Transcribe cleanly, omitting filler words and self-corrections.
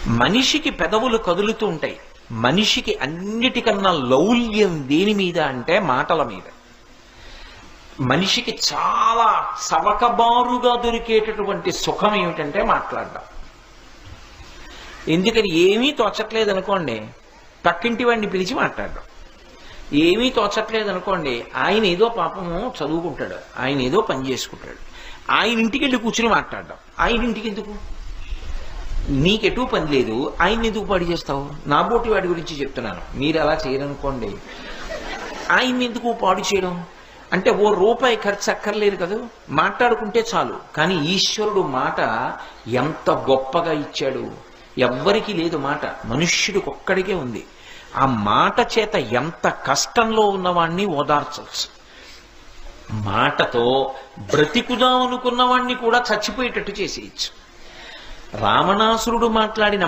మనిషికి పెదవులు కదులుతూ ఉంటాయి. మనిషికి అన్నిటికన్నా లౌల్యం దేని మీద అంటే మాటల మీద. మనిషికి చాలా చవకబారుగా దొరికేటటువంటి సుఖం ఏమిటంటే మాట్లాడడం. ఎందుకని ఏమీ తోచట్లేదు అనుకోండి, పక్కింటి వాడిని పిలిచి మాట్లాడడం. ఏమీ తోచట్లేదు అనుకోండి, ఆయన ఏదో పాపము చదువుకుంటాడు, ఆయన ఏదో పని చేసుకుంటాడు, ఆయన ఇంటికి వెళ్ళి కూర్చుని మాట్లాడడం. ఆయన ఇంటికి ఎందుకు? నీకెటూ పని లేదు, ఆయన ఎందుకు పాడు చేస్తావు? నా బోటి వాడి గురించి చెప్తున్నాను, మీరు అలా చేయరనుకోండి. ఆయన ఎందుకు పాడు చేయడం? అంటే ఓ రూపాయి ఖర్చు అక్కర్లేదు కదా, మాట్లాడుకుంటే చాలు. కానీ ఈశ్వరుడు మాట ఎంత గొప్పగా ఇచ్చాడు. ఎవ్వరికీ లేదు మాట, మనుష్యుడికి ఒక్కడికే ఉంది. ఆ మాట చేత ఎంత కష్టంలో ఉన్నవాణ్ణి ఓదార్చవచ్చు. మాటతో బ్రతికుదాం అనుకున్నవాణ్ణి కూడా చచ్చిపోయేటట్టు చేసేయచ్చు. రావణాసురుడు మాట్లాడిన